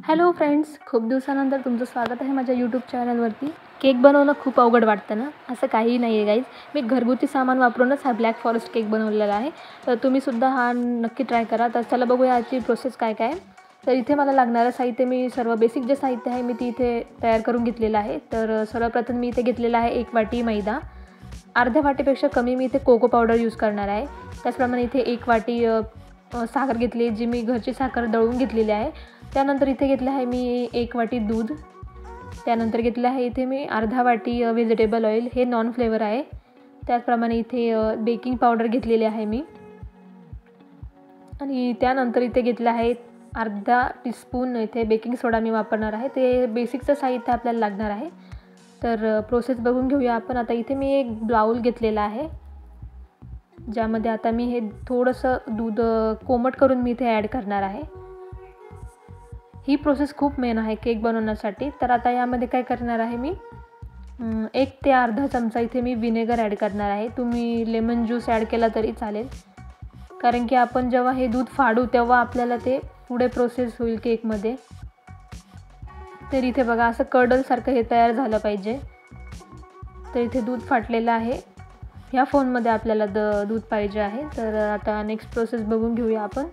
Hello friends, खूप दिवसानंतर तुमचं स्वागत आहे माझ्या यूट्यूब चॅनलवरती. केक बनवणं खूप अवघड वाटतं ना? असं काही नाही आहे गाईज. मी घरगुती सामान वापरूनच हा ब्लॅक फॉरेस्ट केक बनवलेला आहे. तर तुम्हीसुद्धा हा नक्की ट्राय करा. तर चला बघूया याची प्रोसेस काय काय आहे. तर इथे मला लागणारं साहित्य, मी सर्व बेसिक जे साहित्य आहे मी ती इथे तयार करून घेतलेलं आहे. तर सर्वप्रथम मी इथे घेतलेला आहे 1 वाटी मैदा. अर्ध्या वाटीपेक्षा कमी मी इथे कोको पावडर यूज करणार आहे. त्याचप्रमाणे इथे 1 वाटी साखर घेतली, जी मी घरची साखर दळून घेतलेली आहे. त्यानंतर इथे घेतलं आहे मी 1 वाटी दूध. त्यानंतर घेतलं आहे इथे मी अर्धा वाटी व्हेजिटेबल ऑइल, हे नॉन फ्लेवर आहे. त्याचप्रमाणे इथे बेकिंग पावडर घेतलेली आहे मी. आणि त्यानंतर इथे घेतलं आहे अर्धा टीस्पून इथे बेकिंग सोडा मी वापरणार आहे. ते बेसिकचं साहित्य आपल्याला लागणार आहे. तर प्रोसेस बघून घेऊया आपण. आता इथे मी एक बाउल घेतलेला आहे, ज्यामध्ये आता मी हे थोडंसं दूध कोमट करून मी इथे ॲड करणार आहे. ही प्रोसेस खूप मेन आहे केक बनवण्यासाठी. तर आता यामध्ये काय करणार आहे मी 1 ते अर्धा चमचा इथे मी विनेगर ॲड करणार आहे. तुम्ही लेमन ज्यूस ॲड केला तरी चालेल, कारण की आपण जेव्हा हे दूध फाडू तेव्हा आपल्याला ते पुढे प्रोसेस होईल केकमध्ये. तर इथे बघा असं कडलसारखं हे तयार झालं पाहिजे. तर इथे दूध फाटलेलं आहे. ह्या फोनमध्ये आपल्याला दूध पाहिजे आहे. तर आता नेक्स्ट प्रोसेस बघून घेऊया आपण.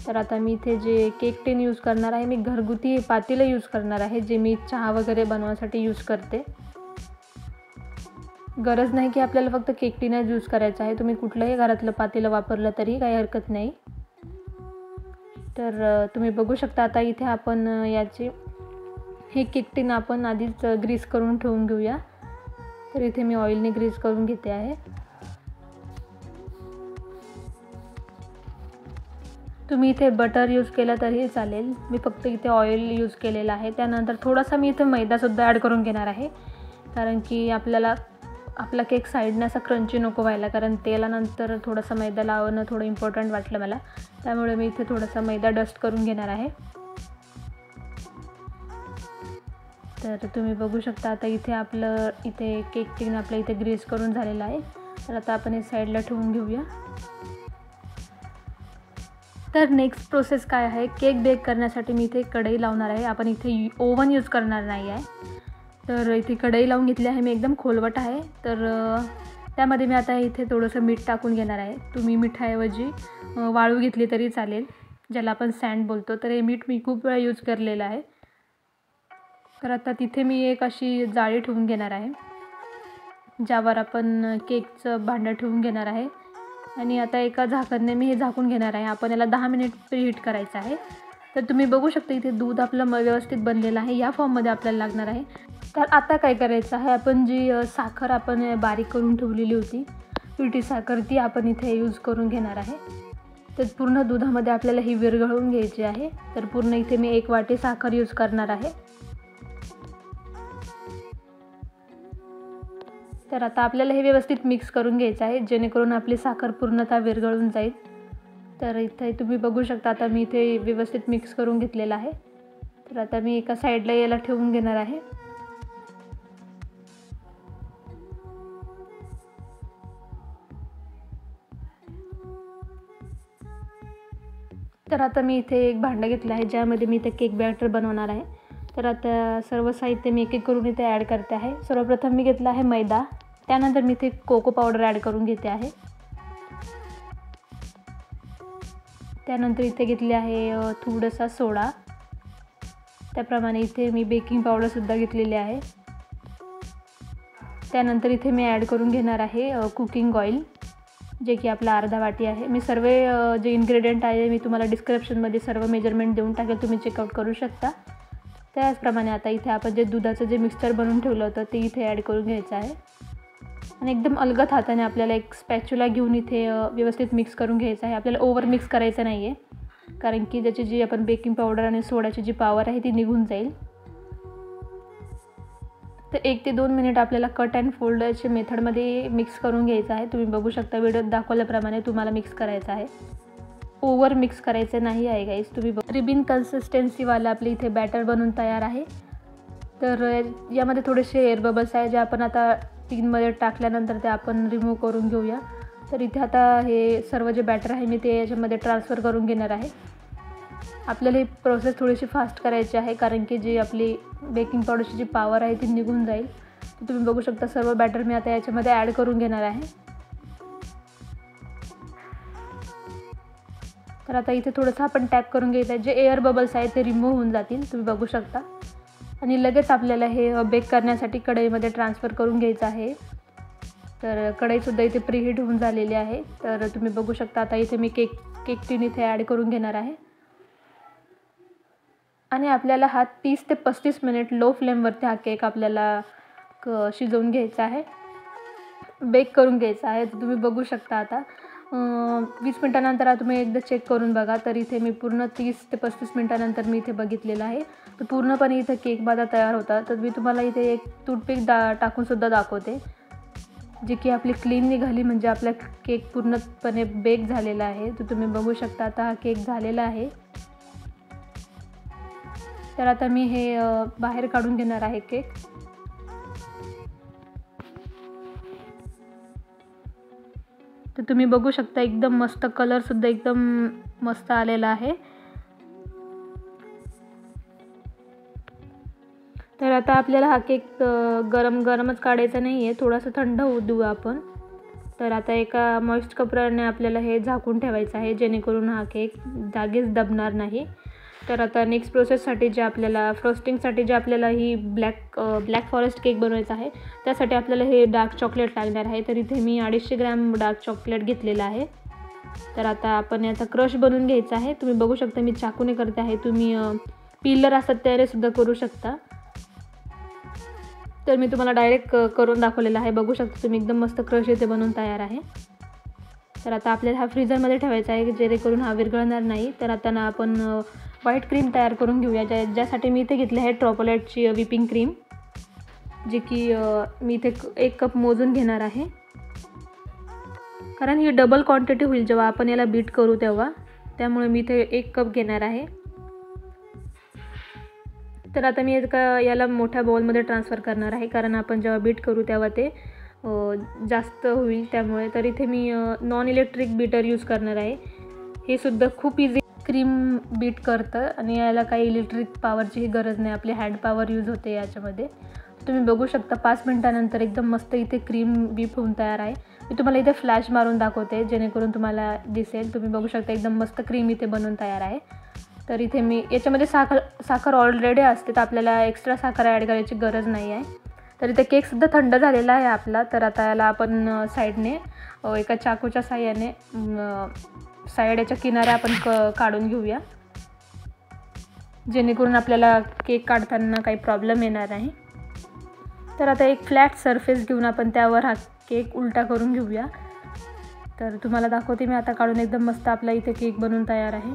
तर आता मी इथे जे केक टिन यूज करणार आहे, मी घरगुती पातेलं यूज करणार आहे, जे मी चहा वगैरे बनवण्यासाठी यूज करते. गरज नाही की आपल्याला फक्त केक टिनच यूज करायचं आहे. तुम्ही कुठलंही घरातलं पातेलं वापरलं तरी काही हरकत नाही. तर तुम्ही बघू शकता आता इथे आपण हे केक टिन आपण आधीच ग्रीस करून ठेवून घेऊया. तर इथे मी ऑइलने ग्रीस करून घेते आहे. तुम्ही इथे बटर यूज केलं तरीही चालेल. मी फक्त इथे ऑइल यूज केलेलं आहे. त्यानंतर थोडासा मी इथे मैदासुद्धा ॲड करून घेणार आहे, कारण की आपला केक साईडने असा क्रंची नको व्हायला, कारण तेलानंतर थोडासा मैदा लावणं थोडं इम्पॉर्टंट वाटलं मला. त्यामुळे मी इथे थोडासा मैदा डस्ट करून घेणार आहे. तर तुम्ही बघू शकता आता इथे केक टिन आपलं इथे ग्रीस करून झालेलं आहे. तर आता आपण हे साईडला ठेवून घेऊया. तर नेक्स्ट प्रोसेस काय आहे, केक बेक करण्यासाठी मी इथे कढई लावणार आहे. आपण इथे ओव्हन यूज करणार नाही आहे. तर इथे कढई लावून घेतली आहे मी, एकदम खोलवट आहे. तर त्यामध्ये मी आता इथे थोडंसं मीठ टाकून घेणार आहे. तुम्ही मिठाऐवजी वाळू घेतली तरी चालेल, ज्याला आपण सँड बोलतो. तर हे मीठ मी खूप वेळा यूज केलेलं आहे. तर आता तिथे मी एक अशी जाळी ठेवून घेणार आहे, ज्यावर आपण केकचं भांडं ठेवून घेणार आहे. आणि आता एका झाकणने मी हे झाकून घेणार आहे. आपण याला 10 मिनिट प्रीहीट करायचं आहे. तर तुम्ही बघू शकता इथे दूध आपलं व्यवस्थित बनलेलं आहे. या फॉर्ममध्ये आपल्याला लागणार आहे. तर आता काय करायचं आहे, आपण जी साखर आपण बारीक करून ठेवलेली होती, पिठी साखर, ती आपण इथे यूज करून घेणार आहे. तर पूर्ण दुधामध्ये आपल्याला ही विरघळवून घ्यायची आहे. तर पूर्ण इथे मी 1 वाटी साखर यूज करणार आहे. तर आता आपल्याला हे व्यवस्थित मिक्स करून घ्यायचं आहे, जेणेकरून आपली साखर पूर्णतः विरघळून जाईल. तर इथे तुम्ही बघू शकता आता मी इथे व्यवस्थित मिक्स करून घेतलेलं आहे. तर आता मी एका साईडला याला ठेवून घेणार आहे. तर आता मी इथे एक भांडं घेतलं आहे, ज्यामध्ये मी इथे केक बॅटर बनवणार आहे. तर आता सर्व साहित्य मी एक करून इथे ॲड करते आहे. सर्वप्रथम मी घेतला आहे मैदा. त्यानंतर मी इथे कोको पावडर ॲड करून घेते आहे. त्यानंतर इथे घेतली आहे थोडासा सोडा. त्याप्रमाणे इथे मी बेकिंग पावडरसुद्धा घेतलेली आहे. त्यानंतर इथे मी ॲड करून घेणार आहे कुकिंग ऑइल, जे की आपला अर्धा वाटी आहे. मी सर्व जे इन्ग्रेडियंट आहे मी तुम्हाला डिस्क्रिप्शनमध्ये सर्व मेजरमेंट देऊन टाकेल, तुम्ही चेकआउट करू शकता. त्याचप्रमाणे आता इथे आपण जे दुधाचं जे मिक्सचर बनवून ठेवलं होतं ते इथे ॲड करून घ्यायचं आहे. आणि एकदम अलगद हाताने आपल्याला एक स्पॅच्युला घेऊन इथे व्यवस्थित मिक्स करून घ्यायचं आहे. आपल्याला ओव्हर मिक्स करायचं नाही आहे, कारण की त्याची जी आपण बेकिंग पावडर आणि सोड्याची जी पॉवर आहे ती निघून जाईल. तर 1 ते 2 मिनिट आपल्याला कट अँड फोल्डच्या मेथडमध्ये मिक्स करून घ्यायचं आहे. तुम्ही बघू शकता व्हिडिओत दाखवल्याप्रमाणे तुम्हाला मिक्स करायचं आहे. ओव्हर मिक्स करायचं नाही आहे गाईज. तुम्ही रिबिन कन्सिस्टन्सीवाला आपले इथे बॅटर बनवून तयार आहे. तर यामध्ये थोडेसे एअर बबल्स आहे, जे आपण आता टिनमध्ये टाकल्यानंतर ते आपण रिमूव्ह करून घेऊया. तर इथे आता हे सर्व जे बॅटर आहे मी ते याच्यामध्ये ट्रान्सफर करून घेणार आहे. आपल्याला ही प्रोसेस थोडीशी फास्ट करायची आहे, कारण की जी आपली बेकिंग पावडरची जी पॉवर आहे ती निघून जाईल. तर तुम्ही बघू शकता सर्व बॅटर मी आता याच्यामध्ये ॲड करून घेणार आहे. तर आता इथे थोडंसं आपण टॅप करून घ्यायचं आहे. जे एअर बबल्स आहेत ते रिमूव्ह होऊन जातील, तुम्ही बघू शकता. आणि लगेच आपल्याला हे बेक करण्यासाठी कढईमध्ये ट्रान्सफर करून घ्यायचं आहे. तर कढईसुद्धा इथे प्रीहीट होऊन झालेली आहे. तर तुम्ही बघू शकता आता इथे मी केक टीन इथे ॲड करून घेणार आहे. आणि आपल्याला हा 30 ते 35 मिनिट लो फ्लेमवरती हा केक आपल्याला शिजवून घ्यायचा आहे, बेक करून घ्यायचा आहे. तर तुम्ही बघू शकता आता 20 मिनटानंतर तुम्ही एकदा चेक करून बघा. तर इथे मी पूर्ण 30 ते 35 मिनटानंतर मी इथे बघितलेलं आहे. तर पूर्णपणे इथे केक माझा तयार होता. तर मी तुम्हाला इथे एक टूथपिक टाकूनसुद्धा दाखवते, जी की आपली क्लीन निघाली, म्हणजे आपला केक पूर्णपणे बेक झालेला आहे. तर तुम्ही बघू शकता आता हा केक झालेला आहे. तर आता मी हे बाहेर काढून घेणार आहे केक. तर तुम्ही बघू शकता एकदम मस्त कलरसुद्धा एकदम मस्त आलेला आहे. तर आता आपल्याला हा केक गरमच काढायचा नाही आहे, थोडासा थंड होऊ देऊ आपण. तर आता एका मॉइस्ट कपड्याने आपल्याला हे झाकून ठेवायचं आहे, जेणेकरून हा केक जागीच दबणार नाही. तर आता नेक्स्ट प्रोसेससाठी जे आपल्याला फ्रोस्टिंगसाठी जे आपल्याला ही ब्लॅक फॉरेस्ट केक बनवायचा आहे, त्यासाठी आपल्याला हे डार्क चॉकलेट लागणार आहे. तर इथे मी 250 ग्रॅम डार्क चॉकलेट घेतलेलं आहे. तर आता आपण याचा क्रश बनवून घ्यायचा आहे. तुम्ही बघू शकता मी चाकूने करते आहे, तुम्ही पिलर असतात त्यानेसुद्धा करू शकता. तर मी तुम्हाला डायरेक्ट करून दाखवलेलं आहे. बघू शकता तुम्ही एकदम मस्त क्रश इथे बनवून तयार आहे. तर आता आपल्याला हा फ्रीझरमध्ये ठेवायचा आहे, जेणेकरून हा विरघळणार नाही. तर आता ना आपण व्हाईट क्रीम तयार करून घेऊया, ज्यासाठी मी इथे घेतले आहे ट्रॉपोलेटची व्हिपिंग क्रीम, जी की मी इथे 1 कप मोजून घेणार आहे, कारण ही डबल क्वांटिटी होईल जेव्हा आपण याला बीट करू तेव्हा, त्यामुळे मी इथे 1 कप घेणार आहे. तर आता मी याला मोठ्या बाउलमध्ये ट्रान्सफर करणार आहे, कारण आपण जेव्हा बीट करू तेव्हा ते जास्त होईल त्यामुळे. तर इथे मी नॉन इलेक्ट्रिक बीटर यूज करणार आहे. हे सुद्धा खूप इझी क्रीम बीट करतं आणि याला काही इलेक्ट्रिक पॉवरचीही गरज नाही, आपली हँड पॉवर यूज होते याच्यामध्ये. तुम्ही बघू शकता 5 मिनटानंतर एकदम मस्त इथे क्रीम बीट होऊन तयार आहे. मी तुम्हाला इथे फ्लॅश मारून दाखवते, जेणेकरून तुम्हाला दिसेल. तुम्ही बघू शकता एकदम मस्त क्रीम इथे बनवून तयार आहे. तर इथे मी याच्यामध्ये साखर ऑलरेडी असते, तर आपल्याला एक्स्ट्रा साखर ॲड करायची गरज नाही आहे. तर इथे केकसुद्धा थंड झालेला आहे आपला. तर आता याला आपण साईडने एका चाकूच्या साह्याने साईड याच्या किनाऱ्या आपण काढून घेऊया, जेणेकरून आपल्याला केक काढताना काही प्रॉब्लेम येणार नाही. तर आता एक फ्लॅट सरफेस घेऊन आपण त्यावर हा केक उलटा करून घेऊया. तर तुम्हाला दाखवते मी आता काढून. एकदम मस्त आपला इथे केक बनवून तयार आहे.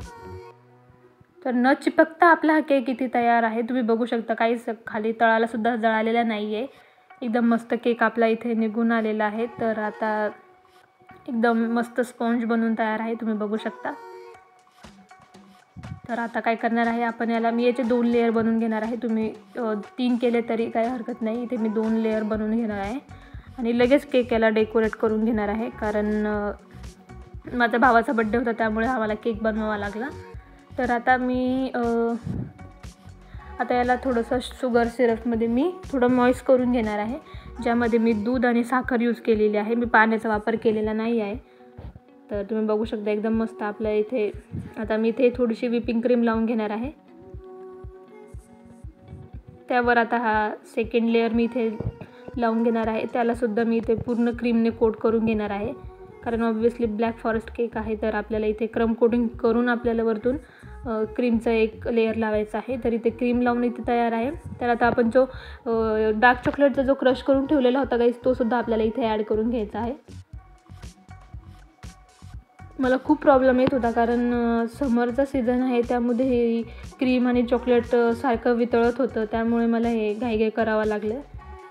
तर न चिपकता आपला हा केक इथे तयार आहे. तुम्ही बघू शकता काहीच खाली तळालासुद्धा जळालेला नाही आहे. एकदम मस्त केक आपला इथे निघून आलेला आहे. तर आता एकदम मस्त स्पॉन्ज बनवून तयार आहे, तुम्ही बघू शकता. तर आता काय करणार आहे आपण याला, मी याचे 2 लेअर बनवून घेणार आहे. तुम्ही 3 केले तरी काही हरकत नाही. इथे मी 2 लेअर बनवून घेणार आहे आणि लगेच केक याला डेकोरेट करून घेणार आहे, कारण माझ्या भावाचा बड्डे होता त्यामुळे आम्हाला केक बनवावा लागला. तर आता मी आता याला थोडंसं शुगर सिरपमध्ये मी थोडं मॉइस्ट करून घेणार आहे, ज्यामध्ये मी दूध आणि साखर यूज केलेली आहे. मी पाण्याचा वापर केलेला नाही आहे. तर तुम्ही बघू शकता एकदम मस्त आपल्या इथे. आता मी इथे थोडीशी व्हिपिंग क्रीम लावून घेणार आहे. त्यावर आता हा सेकंड लेअर मी इथे लावून घेणार आहे. त्यालासुद्धा मी इथे पूर्ण क्रीमने कोट करून घेणार आहे, कारण ऑब्व्हियसली ब्लॅक फॉरेस्ट केक आहे. तर आपल्याला इथे क्रम कोटिंग करून आपल्याला वरतून क्रीमचा एक लेअर लावायचा आहे. तर इथे क्रीम लावून इथे तयार आहे. तर आता आपण जो डार्क चॉकलेटचा जो क्रश करून ठेवलेला होता गाईस, तो सुद्धा आपल्याला इथे ॲड करून घ्यायचा आहे. मला खूप प्रॉब्लेम येत होता, कारण समरचा सीझन आहे, त्यामध्ये हे क्रीम आणि चॉकलेट सारखं वितळत होतं, त्यामुळे मला हे घाईघाई करावं लागलं.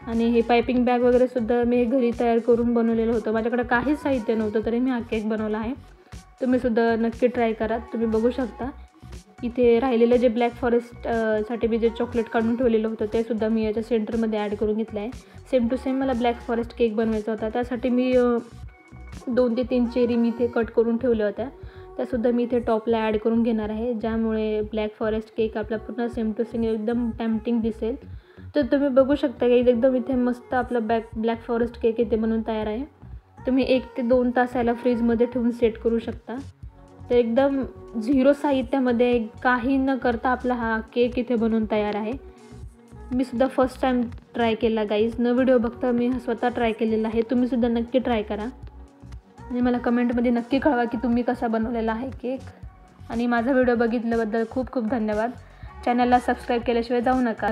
आणि हे पायपिंग बॅग वगैरेसुद्धा मी घरी तयार करून बनवलेलं होतं. माझ्याकडे काहीच साहित्य नव्हतं तरी मी हा केक बनवला आहे. तुम्हीसुद्धा नक्की ट्राय करा. तुम्ही बघू शकता इथे राहिलेलं जे ब्लॅक फॉरेस्ट साठी मी जे चॉकलेट काढून ठेवलेलं होतं ते सुद्धा मी याच्या सेंटरमध्ये ॲड करून घेतलं आहे. सेम टू सेम मला ब्लॅक फॉरेस्ट केक बनवायचा होता, त्यासाठी मी 2 ते 3 चेरी मी इथे कट करून ठेवल्या होत्या. त्यासुद्धा मी इथे टॉपला ॲड करून घेणार आहे, ज्यामुळे ब्लॅक फॉरेस्ट केक आपला पूर्ण सेम टू सेम एकदम टेम्पटिंग दिसेल. तर तुम्ही बघू शकता की एकदम इथे मस्त आपला ब्लॅक फॉरेस्ट केक इथे बनवून तयार आहे. तुम्ही 1 ते 2 तास याला फ्रीजमध्ये ठेवून सेट करू शकता. तर एकदम 0 साहित्यामध्ये काही न करता आपला हा केक इथे बनवून तयार आहे. मी सुद्धा फर्स्ट टाईम ट्राय केला गाईज, न व्हिडिओ बघता मी स्वतः ट्राय केलेला आहे. तुम्हीसुद्धा नक्की ट्राय करा आणि मला कमेंटमध्ये नक्की कळवा की तुम्ही कसा बनवलेला आहे केक. आणि माझा व्हिडिओ बघितल्याबद्दल खूप खूप धन्यवाद. चॅनलला सबस्क्राईब केल्याशिवाय जाऊ नका.